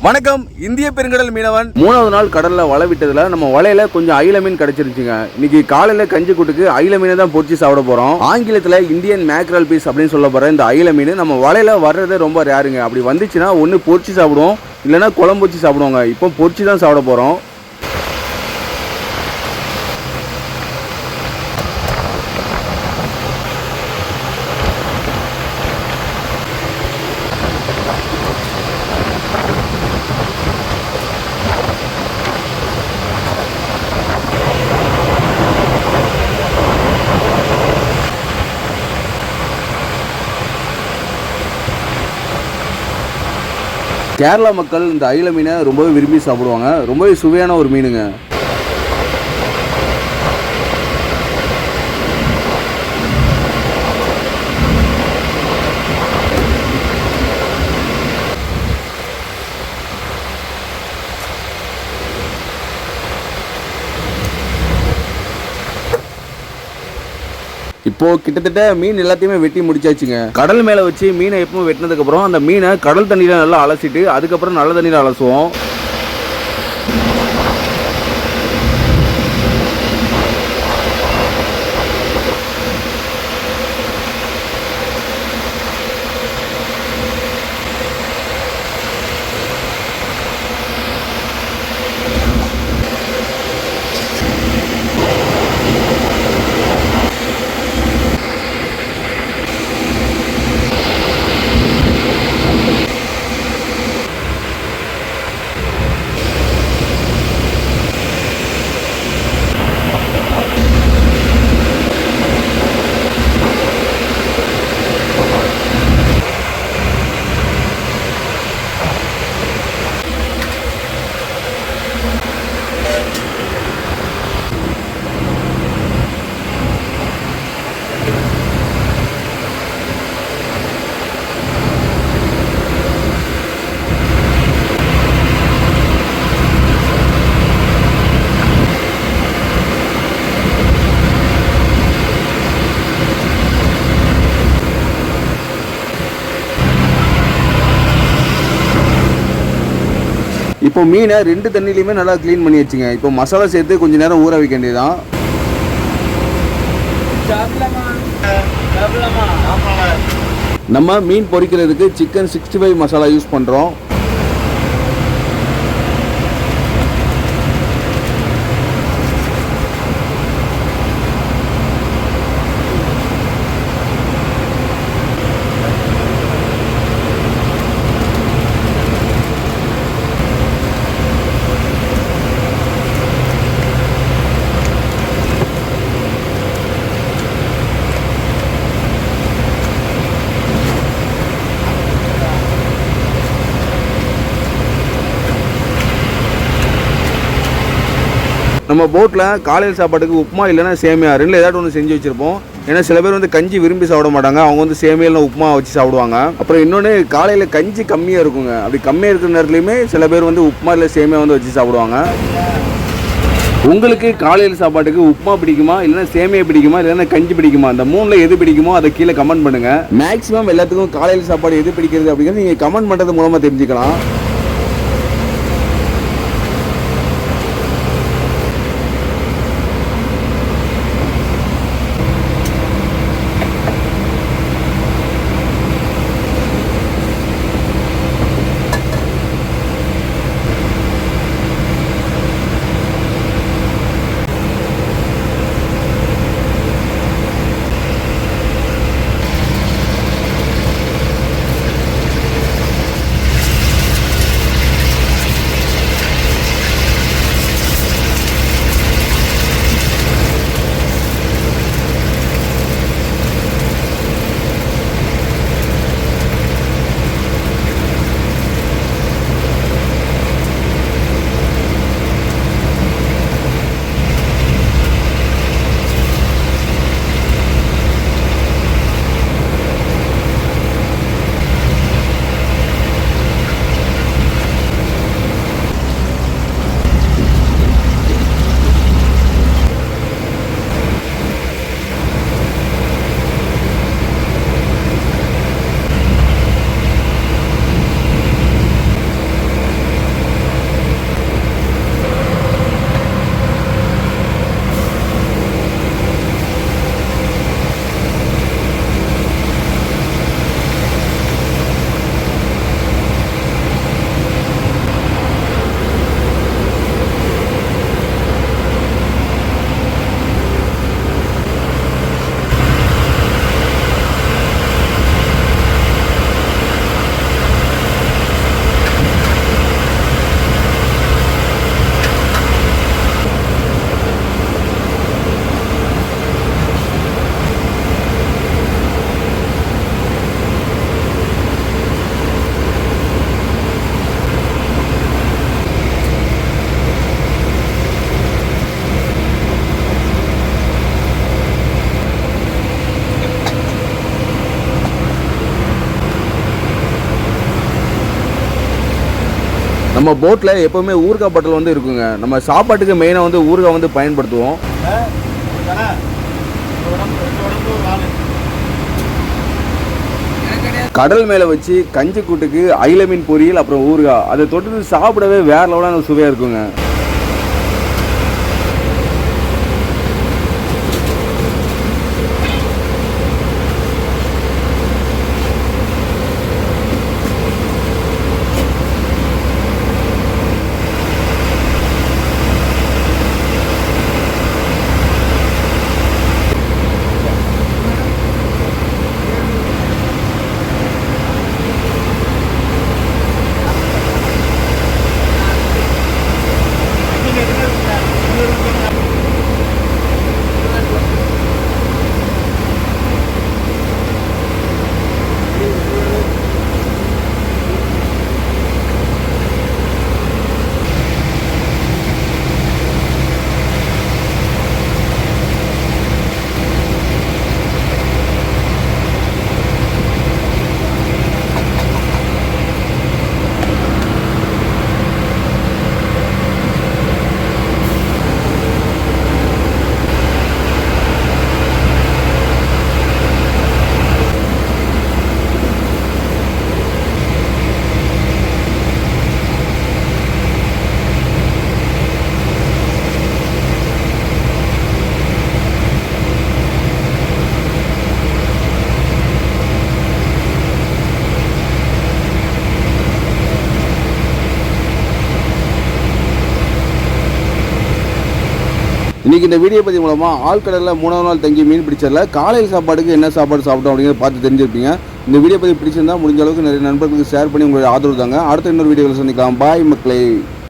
வணக்கம். இந்திய பெருங்கடல் மீனவன் 3வது நாள் கடல்ல வலை விட்டதுல நம்ம வலையில கொஞ்சம் அயில மீன் கிடைச்சிருச்சுங்க. இன்னைக்கு காலையில கஞ்சி கூட்டுக்கு அயில மீனை தான் பொரிச்சு சாப்பிட போறோம். ஆங்கிலத்துல இந்தியன் மேக்ரல் பீஸ் அப்படின்னு சொல்ல போற இந்த அயில மீன் நம்ம வலையில வர்றதே ரொம்ப ரேருங்க. அப்படி வந்துச்சுன்னா ஒன்னு பொரிச்சு சாப்பிடுவோம், இல்லைன்னா குழம்பு வச்சு சாப்பிடுவாங்க. இப்போ பொரிச்சு தான் சாப்பிட போறோம். கேரளா மக்கள் இந்த அயில மீனை ரொம்பவே விரும்பி சாப்பிடுவாங்க. ரொம்பவே சுவையான ஒரு மீனுங்க. இப்போ கிட்டத்தட்ட மீன் எல்லாத்தையுமே வெட்டி முடிச்சாச்சுங்க. கடல் மேல வச்சு மீனை எப்பவும் வெட்டினதுக்கு அப்புறம் அந்த மீனை கடல் தண்ணியில நல்லா அலசிட்டு அதுக்கப்புறம் நல்ல தண்ணியில அலசுவோம். இப்போ மீனை 2 தண்ணிலையுமே நல்லா க்ளீன் பண்ணி வச்சுங்க. இப்போ மசாலா சேர்த்து கொஞ்சம் நேரம் ஊற வைக்க வேண்டியதுதான். நம்ம மீன் பொரிக்கிறதுக்கு சிக்கன் 65 மசாலா யூஸ் பண்ணுறோம். நம்ம போட்டில் காலையில் சாப்பாட்டுக்கு உப்புமா இல்லைன்னா சேமியா ரெண்டில் ஏதாட்டும் ஒன்று செஞ்சு வச்சுருப்போம். ஏன்னா சில பேர் வந்து கஞ்சி விரும்பி சாப்பிட மாட்டாங்க. அவங்க வந்து சேமியாவில் உப்புமா வச்சு சாப்பிடுவாங்க. அப்புறம் இன்னொன்று காலையில் கஞ்சி கம்மியாக இருக்குங்க. அப்படி கம்மியாக இருக்கிற நேரத்துலையுமே சில பேர் வந்து உப்புமா இல்லை சேமியா வந்து வச்சு சாப்பிடுவாங்க. உங்களுக்கு காலையில் சாப்பாட்டுக்கு உப்புமா பிடிக்குமா, இல்லைன்னா சேமியா பிடிக்குமா, இல்லைன்னா கஞ்சி பிடிக்குமா, அந்த 3ல் எது பிடிக்குமோ அதை கீழே கமெண்ட் பண்ணுங்கள். மேக்ஸிமம் எல்லாத்துக்கும் காலையில் சாப்பாடு எது பிடிக்கிறது அப்படிங்கிறது நீங்கள் கமெண்ட் பண்ணுறது மூலமாக தெரிஞ்சுக்கலாம். நம்ம போட்ல எப்பவுமே ஊறுகாய் பாட்டில் வந்து இருக்குங்க. நம்ம சாப்பாட்டுக்கு மெயினாக வந்து ஊறுகாய் வந்து பயன்படுத்துவோம். கடல் மேலே வச்சு கஞ்சி கூட்டுக்கு அயில மீன் பொரியல் அப்புறம் ஊறுகாய் அதை தொட்டு சாப்பிடவே வேற லெவலான சுவையாக இருக்குங்க. இன்றைக்கி இந்த வீடியோ பதிவு மூலமாக ஆழ்கடலில் 3வது நாள் தங்கி மீன் பிடிச்சதில் காலையில் சாப்பாடுக்கு என்ன சாப்பாடு சாப்பிட்டோம் அப்படிங்கிறத பார்த்து தெரிஞ்சிருப்பீங்க. இந்த வீடியோ பதிவு பிடிச்சிருந்தால் முடிஞ்ச அளவுக்கு நிறைய நண்பர்களுக்கு ஷேர் பண்ணி உங்களுடைய ஆதரவு தாங்க. அடுத்த இன்னொரு வீடியோவில் சந்திக்கலாம். பாய் மக்களே.